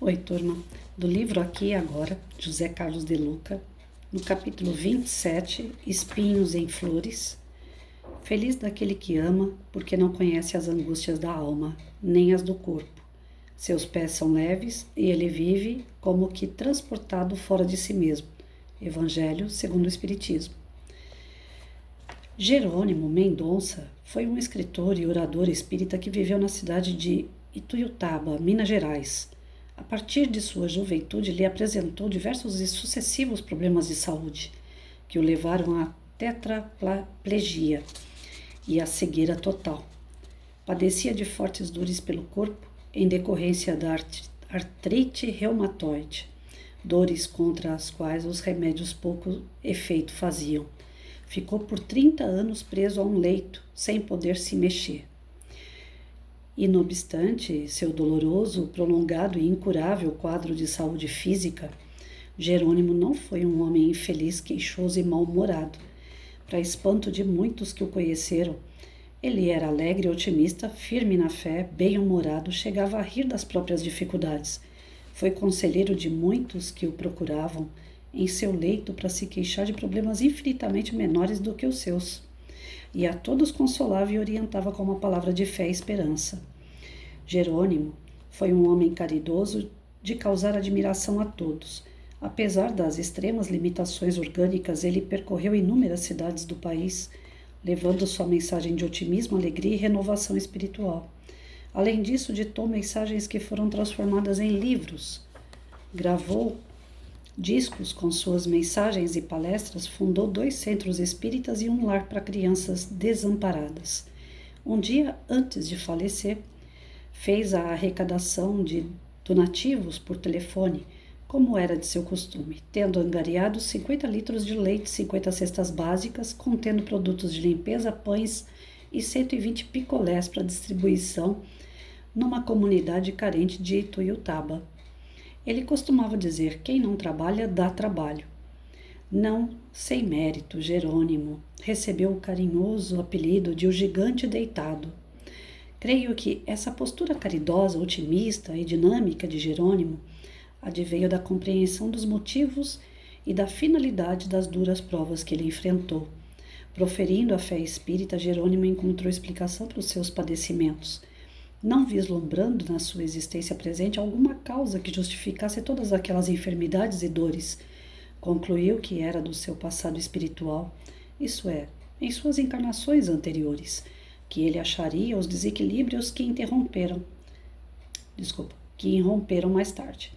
Oi, turma. Do livro Aqui e Agora, José Carlos de Luca, no capítulo 27, Espinhos em Flores. Feliz daquele que ama, porque não conhece as angústias da alma, nem as do corpo. Seus pés são leves e ele vive como que transportado fora de si mesmo. Evangelho segundo o Espiritismo. Jerônimo Mendonça foi um escritor e orador espírita que viveu na cidade de Ituiutaba, Minas Gerais. A partir de sua juventude, lhe apresentou diversos e sucessivos problemas de saúde, que o levaram à tetraplegia e à cegueira total. Padecia de fortes dores pelo corpo, em decorrência da artrite reumatoide, dores contra as quais os remédios pouco efeito faziam. Ficou por 30 anos preso a um leito, sem poder se mexer. E, não obstante seu doloroso, prolongado e incurável quadro de saúde física, Jerônimo não foi um homem infeliz, queixoso e mal-humorado. Para espanto de muitos que o conheceram, ele era alegre, otimista, firme na fé, bem-humorado, chegava a rir das próprias dificuldades. Foi conselheiro de muitos que o procuravam em seu leito para se queixar de problemas infinitamente menores do que os seus. E a todos consolava e orientava com uma palavra de fé e esperança. Jerônimo foi um homem caridoso de causar admiração a todos. Apesar das extremas limitações orgânicas, ele percorreu inúmeras cidades do país, levando sua mensagem de otimismo, alegria e renovação espiritual. Além disso, ditou mensagens que foram transformadas em livros, gravou discos com suas mensagens e palestras, fundou 2 centros espíritas e um lar para crianças desamparadas. Um dia antes de falecer, fez a arrecadação de donativos por telefone, como era de seu costume, tendo angariado 50 litros de leite, 50 cestas básicas, contendo produtos de limpeza, pães e 120 picolés para distribuição numa comunidade carente de Ituiutaba. Ele costumava dizer: quem não trabalha, dá trabalho. Não sem mérito, Jerônimo recebeu o carinhoso apelido de o gigante deitado. Creio que essa postura caridosa, otimista e dinâmica de Jerônimo adveio da compreensão dos motivos e da finalidade das duras provas que ele enfrentou. Proferindo a fé espírita, Jerônimo encontrou explicação para os seus padecimentos, não vislumbrando na sua existência presente alguma causa que justificasse todas aquelas enfermidades e dores. Concluiu que era do seu passado espiritual, isso é, em suas encarnações anteriores, que ele acharia os desequilíbrios que irromperam mais tarde.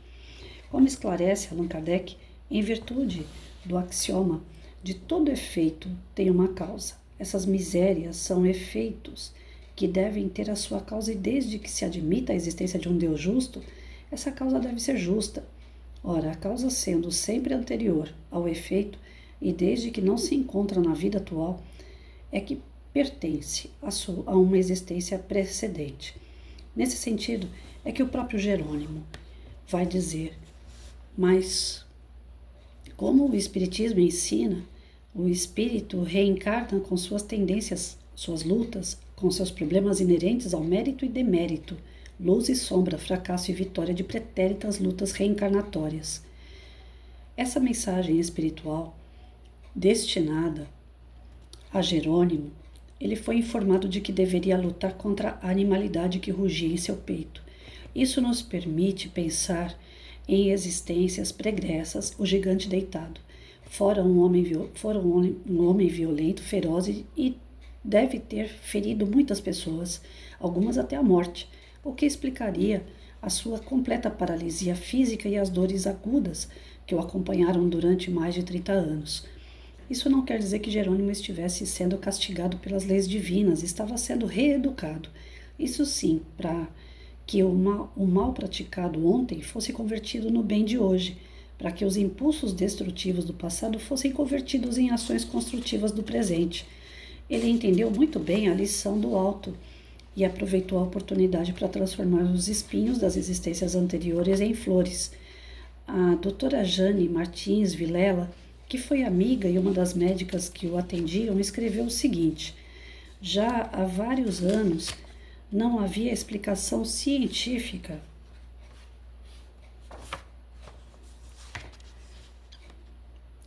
Como esclarece Allan Kardec, em virtude do axioma de todo efeito tem uma causa. Essas misérias são efeitos que devem ter a sua causa, e desde que se admita a existência de um Deus justo, essa causa deve ser justa. Ora, a causa sendo sempre anterior ao efeito, e desde que não se encontra na vida atual, é que pertence a uma existência precedente. Nesse sentido, é que o próprio Jerônimo vai dizer: mas, como o Espiritismo ensina, o espírito reencarna com suas tendências, suas lutas, com seus problemas inerentes ao mérito e demérito, luz e sombra, fracasso e vitória de pretéritas lutas reencarnatórias. Essa mensagem espiritual, destinada a Jerônimo, ele foi informado de que deveria lutar contra a animalidade que rugia em seu peito. Isso nos permite pensar em existências pregressas, o gigante deitado. Fora um homem violento, feroz e deve ter ferido muitas pessoas, algumas até a morte, o que explicaria a sua completa paralisia física e as dores agudas que o acompanharam durante mais de 30 anos. Isso não quer dizer que Jerônimo estivesse sendo castigado pelas leis divinas, estava sendo reeducado. Isso sim, para que o mal praticado ontem fosse convertido no bem de hoje, para que os impulsos destrutivos do passado fossem convertidos em ações construtivas do presente. Ele entendeu muito bem a lição do alto e aproveitou a oportunidade para transformar os espinhos das existências anteriores em flores. A doutora Jane Martins Vilela, que foi amiga e uma das médicas que o atendiam, escreveu o seguinte: já há vários anos não havia explicação científica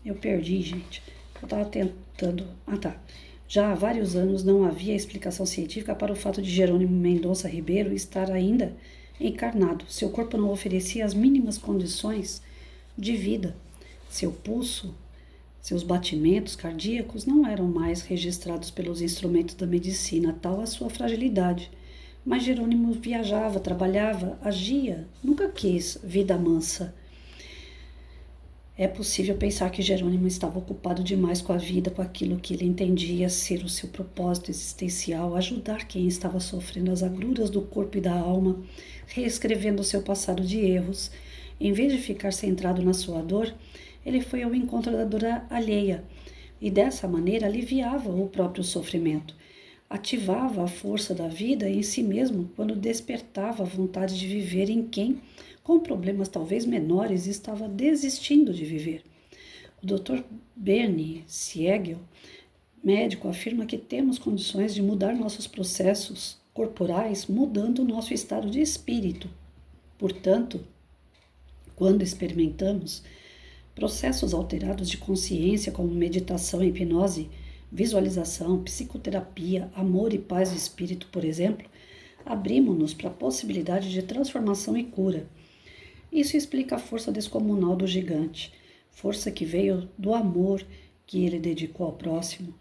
Eu perdi, gente. Eu estava tentando. Ah, tá. Já há vários anos não havia explicação científica para o fato de Jerônimo Mendonça Ribeiro estar ainda encarnado. Seu corpo não oferecia as mínimas condições de vida. Seu pulso, seus batimentos cardíacos não eram mais registrados pelos instrumentos da medicina, tal a sua fragilidade. Mas Jerônimo viajava, trabalhava, agia, nunca quis vida mansa. É possível pensar que Jerônimo estava ocupado demais com a vida, com aquilo que ele entendia ser o seu propósito existencial, ajudar quem estava sofrendo as agruras do corpo e da alma, reescrevendo o seu passado de erros. Em vez de ficar centrado na sua dor, ele foi ao encontro da dor alheia e dessa maneira aliviava o próprio sofrimento. Ativava a força da vida em si mesmo quando despertava a vontade de viver em quem, com problemas talvez menores, estava desistindo de viver. O Dr. Bernie Siegel, médico, afirma que temos condições de mudar nossos processos corporais mudando o nosso estado de espírito. Portanto, quando experimentamos processos alterados de consciência, como meditação e hipnose, visualização, psicoterapia, amor e paz do espírito, por exemplo, abrimos-nos para a possibilidade de transformação e cura. Isso explica a força descomunal do gigante, força que veio do amor que ele dedicou ao próximo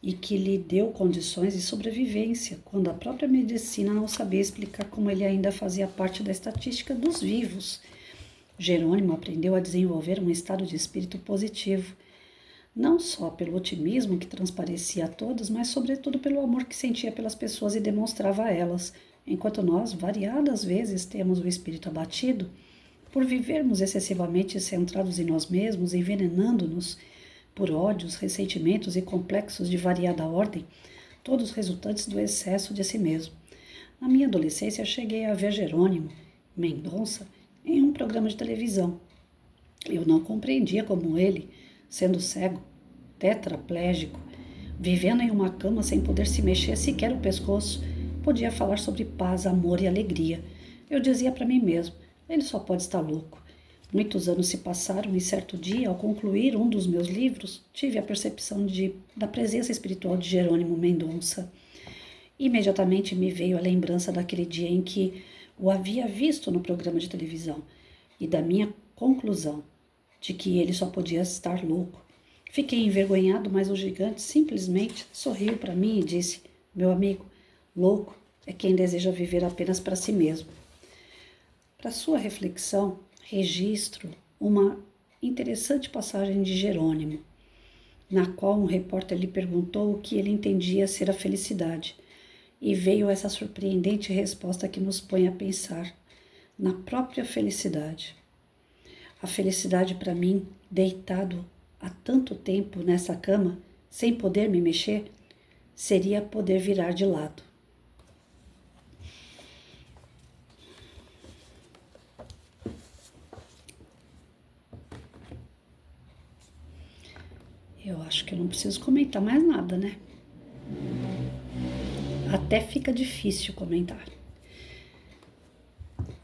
e que lhe deu condições de sobrevivência, quando a própria medicina não sabia explicar como ele ainda fazia parte da estatística dos vivos. Jerônimo aprendeu a desenvolver um estado de espírito positivo, não só pelo otimismo que transparecia a todos, mas sobretudo pelo amor que sentia pelas pessoas e demonstrava a elas, enquanto nós, variadas vezes, temos o espírito abatido, por vivermos excessivamente centrados em nós mesmos, envenenando-nos por ódios, ressentimentos e complexos de variada ordem, todos resultantes do excesso de si mesmo. Na minha adolescência, cheguei a ver Jerônimo Mendonça em um programa de televisão. Eu não compreendia como ele, sendo cego, tetraplégico, vivendo em uma cama sem poder se mexer sequer o pescoço, podia falar sobre paz, amor e alegria. Eu dizia para mim mesmo, ele só pode estar louco. Muitos anos se passaram e certo dia, ao concluir um dos meus livros, tive a percepção da presença espiritual de Jerônimo Mendonça. Imediatamente me veio a lembrança daquele dia em que o havia visto no programa de televisão e da minha conclusão de que ele só podia estar louco. Fiquei envergonhado, mas o gigante simplesmente sorriu para mim e disse, meu amigo, louco é quem deseja viver apenas para si mesmo. Para sua reflexão, registro uma interessante passagem de Jerônimo, na qual um repórter lhe perguntou o que ele entendia ser a felicidade, e veio essa surpreendente resposta que nos põe a pensar na própria felicidade. A felicidade para mim, deitado há tanto tempo nessa cama, sem poder me mexer, seria poder virar de lado. Eu acho que eu não preciso comentar mais nada, né? Até fica difícil comentar.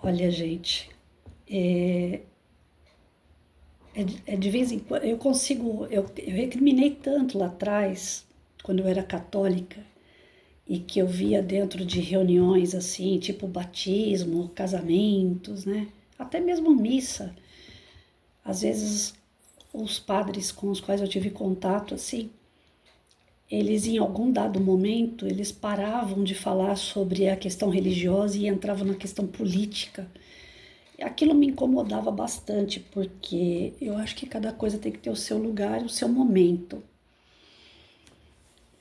Olha, gente, de vez em quando eu consigo, eu recriminei tanto lá atrás, quando eu era católica, e que eu via dentro de reuniões assim, tipo batismo, casamentos, né? Até mesmo missa. Às vezes os padres com os quais eu tive contato, assim, eles em algum dado momento, eles paravam de falar sobre a questão religiosa e entravam na questão política. Aquilo me incomodava bastante, porque eu acho que cada coisa tem que ter o seu lugar e o seu momento.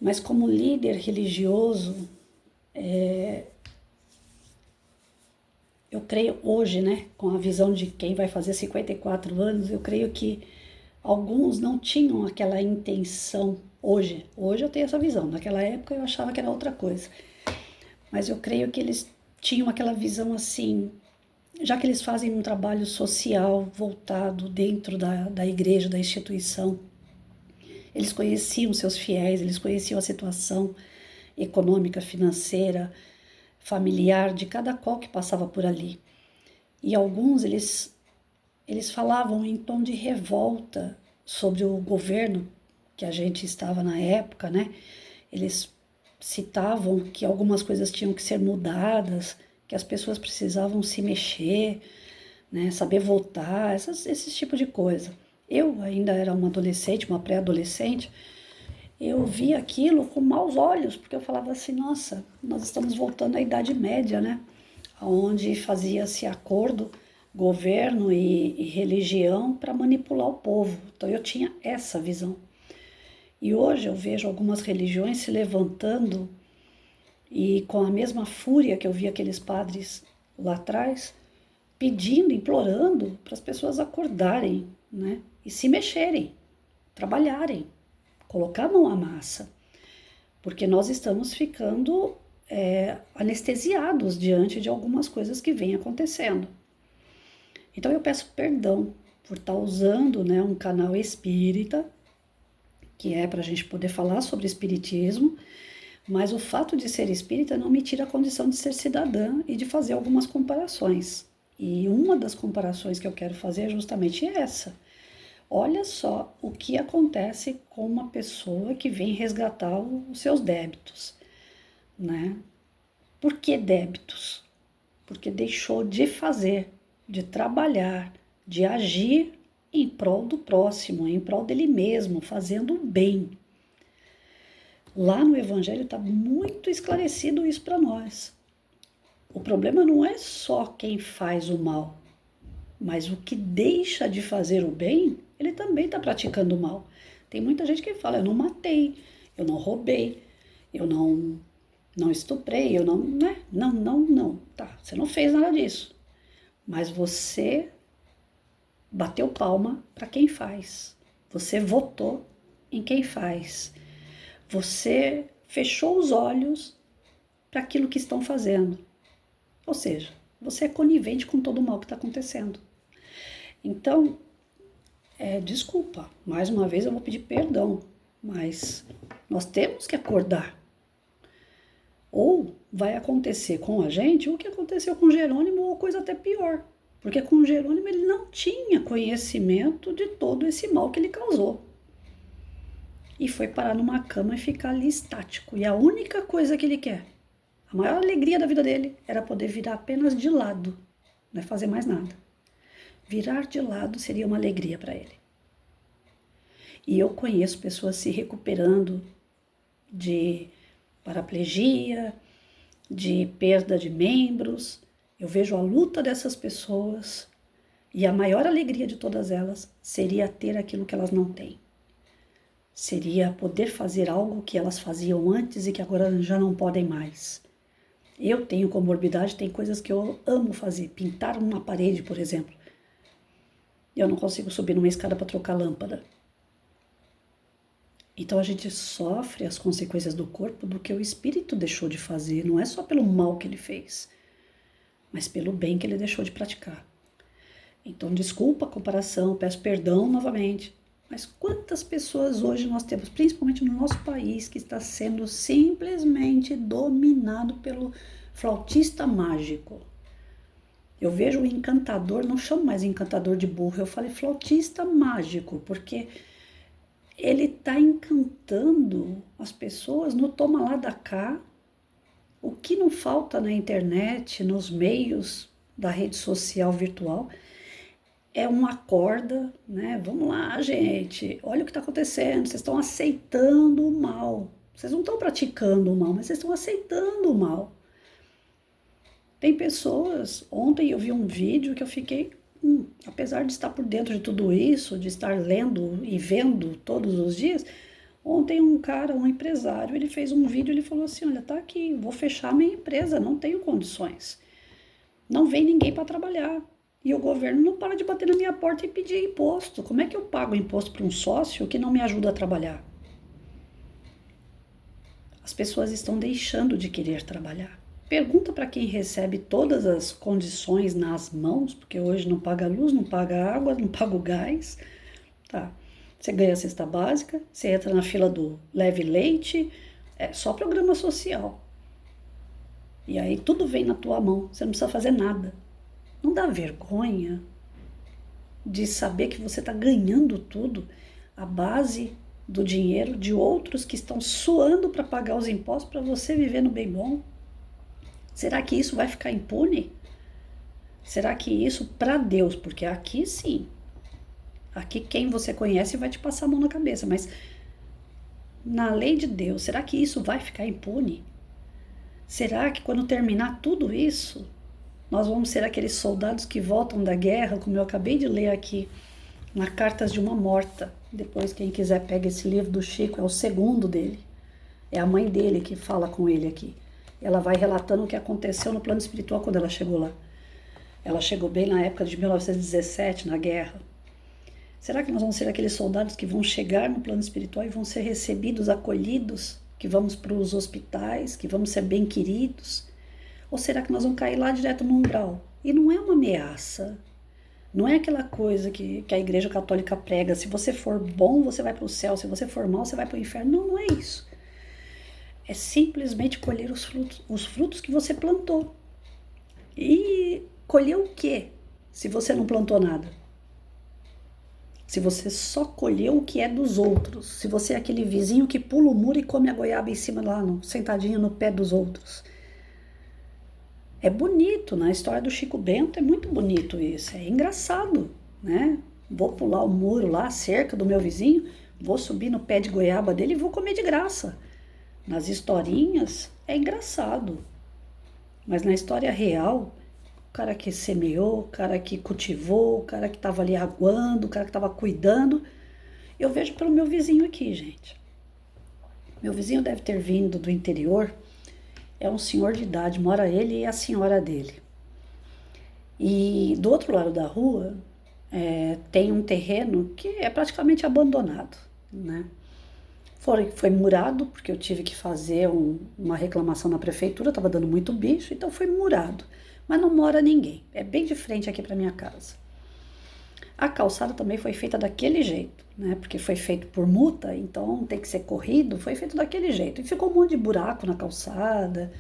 Mas como líder religioso, eu creio hoje, né, com a visão de quem vai fazer 54 anos, eu creio que alguns não tinham aquela intenção hoje. Hoje eu tenho essa visão. Naquela época eu achava que era outra coisa. Mas eu creio que eles tinham aquela visão assim, já que eles fazem um trabalho social voltado dentro da igreja, da instituição, eles conheciam seus fiéis, eles conheciam a situação econômica, financeira, familiar de cada qual que passava por ali. E alguns, eles falavam em tom de revolta sobre o governo que a gente estava na época, né? Eles citavam que algumas coisas tinham que ser mudadas, que as pessoas precisavam se mexer, né? Saber votar, esse tipo de coisa. Eu ainda era uma adolescente, uma pré-adolescente, eu via aquilo com maus olhos, porque eu falava assim, nossa, nós estamos voltando à Idade Média, né? Onde fazia-se acordo, governo e religião para manipular o povo. Então eu tinha essa visão. E hoje eu vejo algumas religiões se levantando e com a mesma fúria que eu vi aqueles padres lá atrás, pedindo, implorando para as pessoas acordarem, né? E se mexerem, trabalharem, colocar a mão à massa, porque nós estamos ficando anestesiados diante de algumas coisas que vêm acontecendo. Então eu peço perdão por estar usando, né, um canal espírita, que é para a gente poder falar sobre espiritismo, mas o fato de ser espírita não me tira a condição de ser cidadã e de fazer algumas comparações. E uma das comparações que eu quero fazer é justamente essa. Olha só o que acontece com uma pessoa que vem resgatar os seus débitos, né? Por que débitos? Porque deixou de fazer, de trabalhar, de agir em prol do próximo, em prol dele mesmo, fazendo o bem. Lá no Evangelho está muito esclarecido isso para nós. O problema não é só quem faz o mal, mas o que deixa de fazer o bem, ele também está praticando o mal. Tem muita gente que fala, eu não matei, eu não roubei, eu não estuprei, eu não, né? Não. Tá, você não fez nada disso. Mas você bateu palma para quem faz. Você votou em quem faz. Você fechou os olhos para aquilo que estão fazendo. Ou seja, você é conivente com todo o mal que está acontecendo. Então, desculpa, mais uma vez eu vou pedir perdão, mas nós temos que acordar. Ou vai acontecer com a gente o que aconteceu com Jerônimo, ou coisa até pior. Porque com Jerônimo ele não tinha conhecimento de todo esse mal que ele causou. E foi parar numa cama e ficar ali estático. E a única coisa que ele quer, a maior alegria da vida dele, era poder virar apenas de lado, não é fazer mais nada. Virar de lado seria uma alegria para ele. E eu conheço pessoas se recuperando de paraplegia, de perda de membros. Eu vejo a luta dessas pessoas e a maior alegria de todas elas seria ter aquilo que elas não têm. Seria poder fazer algo que elas faziam antes e que agora já não podem mais. Eu tenho comorbidade, tem coisas que eu amo fazer. Pintar uma parede, por exemplo. Eu não consigo subir numa escada para trocar lâmpada. Então a gente sofre as consequências do corpo do que o espírito deixou de fazer. Não é só pelo mal que ele fez, mas pelo bem que ele deixou de praticar. Então desculpa a comparação, peço perdão novamente. Mas quantas pessoas hoje nós temos, principalmente no nosso país, que está sendo simplesmente dominado pelo flautista mágico? Eu vejo o encantador, não chamo mais encantador de burro, eu falei flautista mágico, porque ele está encantando as pessoas no toma lá da cá. O que não falta na internet, nos meios da rede social virtual, é uma acorda, né? Vamos lá, gente, olha o que está acontecendo, vocês estão aceitando o mal. Vocês não estão praticando o mal, mas vocês estão aceitando o mal. Tem pessoas, ontem eu vi um vídeo que eu fiquei, apesar de estar por dentro de tudo isso, de estar lendo e vendo todos os dias, ontem um cara, um empresário, ele fez um vídeo, ele falou assim, olha, tá aqui, vou fechar minha empresa, não tenho condições. Não vem ninguém para trabalhar. E o governo não para de bater na minha porta e pedir imposto. Como é que eu pago imposto para um sócio que não me ajuda a trabalhar? As pessoas estão deixando de querer trabalhar. Pergunta para quem recebe todas as condições nas mãos, porque hoje não paga luz, não paga água, não paga o gás. Tá. Você ganha a cesta básica, você entra na fila do Leve Leite, é só programa social. E aí tudo vem na tua mão, você não precisa fazer nada. Não dá vergonha de saber que você está ganhando tudo? à base do dinheiro de outros que estão suando para pagar os impostos para você viver no bem bom? Será que isso vai ficar impune? Será que isso para Deus, porque aqui sim, aqui quem você conhece vai te passar a mão na cabeça, mas na lei de Deus, será que isso vai ficar impune? Será que quando terminar tudo isso, nós vamos ser aqueles soldados que voltam da guerra, como eu acabei de ler aqui, na Cartas de uma Morta? Depois, quem quiser, pega esse livro do Chico, é o segundo dele. É a mãe dele que fala com ele aqui. Ela vai relatando o que aconteceu no plano espiritual quando ela chegou lá. Ela chegou bem na época de 1917, na guerra. Será que nós vamos ser aqueles soldados que vão chegar no plano espiritual e vão ser recebidos, acolhidos, que vamos para os hospitais, que vamos ser bem queridos? Ou será que nós vamos cair lá direto no umbral? E não é uma ameaça, não é aquela coisa que a Igreja Católica prega, se você for bom, você vai para o céu, se você for mal, você vai para o inferno. Não, não é isso. É simplesmente colher os frutos que você plantou. E colher o quê, se você não plantou nada? Se você só colheu o que é dos outros, se você é aquele vizinho que pula o muro e come a goiaba em cima lá, sentadinho no pé dos outros. É bonito, na história do Chico Bento é muito bonito isso, é engraçado, né? Vou pular o muro lá, a cerca do meu vizinho, vou subir no pé de goiaba dele e vou comer de graça. Nas historinhas é engraçado, mas na história real, o cara que semeou, o cara que cultivou, o cara que estava ali aguando, o cara que estava cuidando, eu vejo pelo meu vizinho aqui, gente. Meu vizinho deve ter vindo do interior, é um senhor de idade, mora ele e a senhora dele. E do outro lado da rua tem um terreno que é praticamente abandonado, né? Foi murado, porque eu tive que fazer uma reclamação na prefeitura, estava dando muito bicho, então foi murado. Mas não mora ninguém, é bem de frente aqui para minha casa. A calçada também foi feita daquele jeito, né? Porque foi feito por multa, então tem que ser corrido, foi feito daquele jeito. E ficou um monte de buraco na calçada.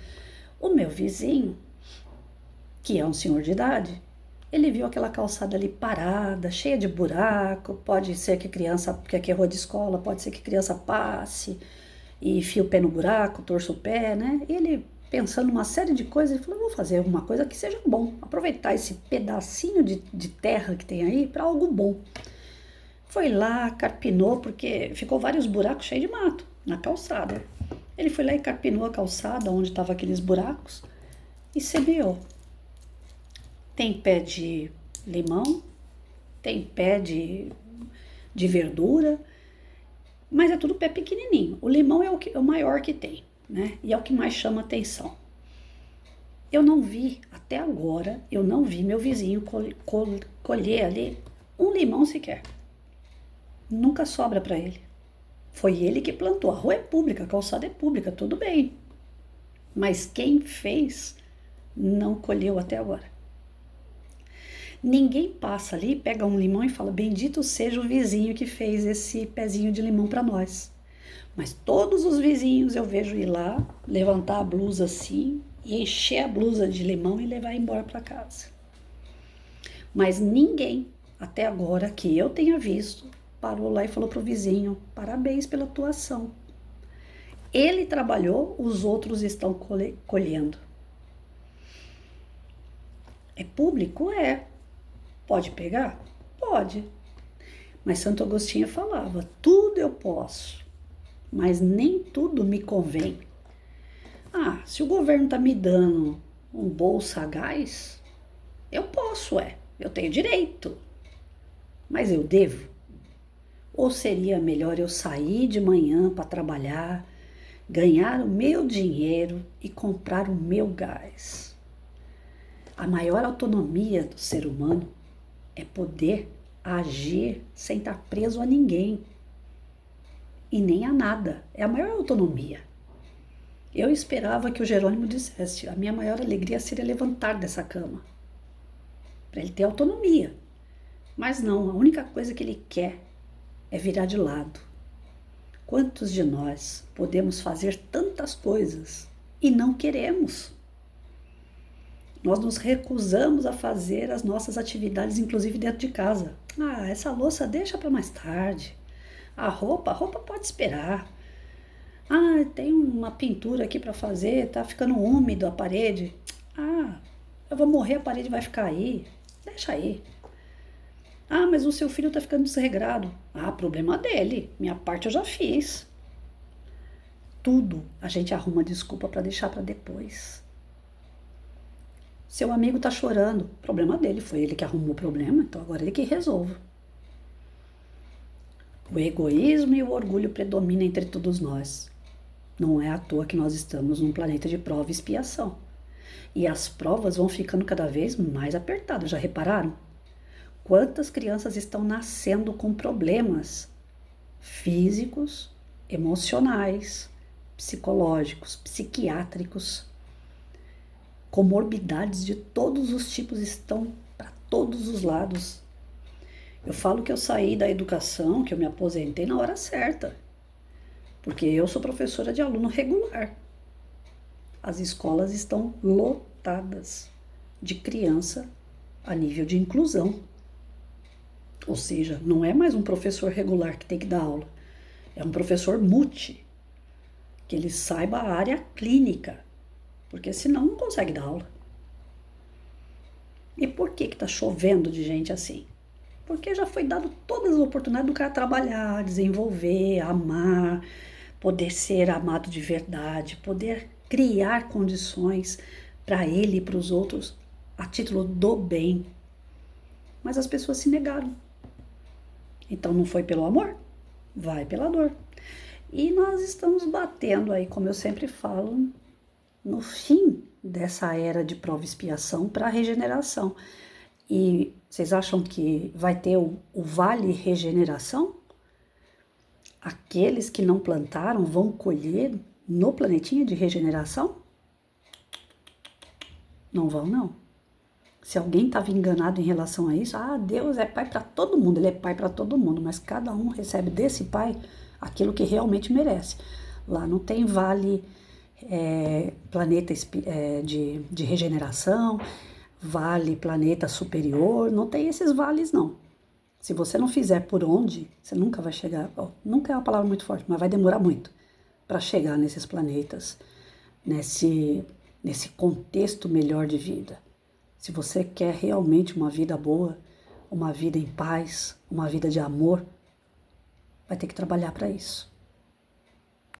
O meu vizinho, que é um senhor de idade, ele viu aquela calçada ali parada, cheia de buraco, pode ser que criança, porque aqui é rua de escola, pode ser que criança passe e enfie o pé no buraco, torça o pé, né? E ele, pensando uma série de coisas, ele falou, vou fazer alguma coisa que seja bom, aproveitar esse pedacinho de terra que tem aí para algo bom. Foi lá, carpinou, porque ficou vários buracos cheios de mato na calçada. Ele foi lá e carpinou a calçada onde estavam aqueles buracos e semeou. Tem pé de limão, tem pé de verdura, mas é tudo pé pequenininho. O limão é o maior que tem, né? E é o que mais chama atenção. Eu não vi, até agora, eu não vi meu vizinho colher ali um limão sequer. Nunca sobra para ele. Foi ele que plantou. A rua é pública, a calçada é pública, tudo bem. Mas quem fez não colheu até agora. Ninguém passa ali, pega um limão e fala, bendito seja o vizinho que fez esse pezinho de limão para nós. Mas todos os vizinhos eu vejo ir lá, levantar a blusa assim, e encher a blusa de limão e levar embora para casa. Mas ninguém, até agora, que eu tenha visto, parou lá e falou pro vizinho, parabéns pela tua ação. Ele trabalhou, os outros estão colhendo. É público? É. Pode pegar? Pode. Mas Santo Agostinho falava, tudo eu posso, mas nem tudo me convém. Ah, se o governo tá me dando um bolsa a gás, eu posso, eu tenho direito, mas eu devo? Ou seria melhor eu sair de manhã para trabalhar, ganhar o meu dinheiro e comprar o meu gás? A maior autonomia do ser humano é poder agir sem estar preso a ninguém e nem a nada. É a maior autonomia. Eu esperava que o Jerônimo dissesse, a minha maior alegria seria levantar dessa cama, para ele ter autonomia. Mas não, a única coisa que ele quer é virar de lado. Quantos de nós podemos fazer tantas coisas e não queremos? Nós nos recusamos a fazer as nossas atividades, inclusive dentro de casa. Ah, essa louça deixa para mais tarde. A roupa pode esperar. Ah, tem uma pintura aqui para fazer, tá ficando úmido a parede. Ah, eu vou morrer, a parede vai ficar aí. Deixa aí. Ah, mas o seu filho tá ficando desregrado. Ah, problema dele. Minha parte eu já fiz. Tudo a gente arruma desculpa para deixar para depois. Seu amigo tá chorando. Problema dele, foi ele que arrumou o problema, então agora ele que resolve. O egoísmo e o orgulho predominam entre todos nós. Não é à toa que nós estamos num planeta de prova e expiação. E as provas vão ficando cada vez mais apertadas, já repararam? Quantas crianças estão nascendo com problemas físicos, emocionais, psicológicos, psiquiátricos? Comorbidades de todos os tipos estão para todos os lados. Eu falo que eu saí da educação, que eu me aposentei na hora certa, porque eu sou professora de aluno regular. As escolas estão lotadas de criança a nível de inclusão. Ou seja, não é mais um professor regular que tem que dar aula, é um professor multi, que ele saiba a área clínica, porque senão não consegue dar aula. E por que está chovendo de gente assim? Porque já foi dado todas as oportunidades do cara trabalhar, desenvolver, amar, poder ser amado de verdade, poder criar condições para ele e para os outros a título do bem. Mas as pessoas se negaram. Então não foi pelo amor, vai pela dor. E nós estamos batendo aí, como eu sempre falo, no fim dessa era de prova e expiação para a regeneração. E vocês acham que vai ter o vale regeneração? Aqueles que não plantaram vão colher no planetinha de regeneração? Não vão, não. Se alguém estava enganado em relação a isso, Deus é pai para todo mundo, ele é pai para todo mundo, mas cada um recebe desse pai aquilo que realmente merece. Lá não tem vale planeta de regeneração, vale planeta superior, não tem esses vales não. Se você não fizer por onde, você nunca vai chegar, nunca é uma palavra muito forte, mas vai demorar muito para chegar nesses planetas, nesse contexto melhor de vida. Se você quer realmente uma vida boa, uma vida em paz, uma vida de amor, vai ter que trabalhar para isso.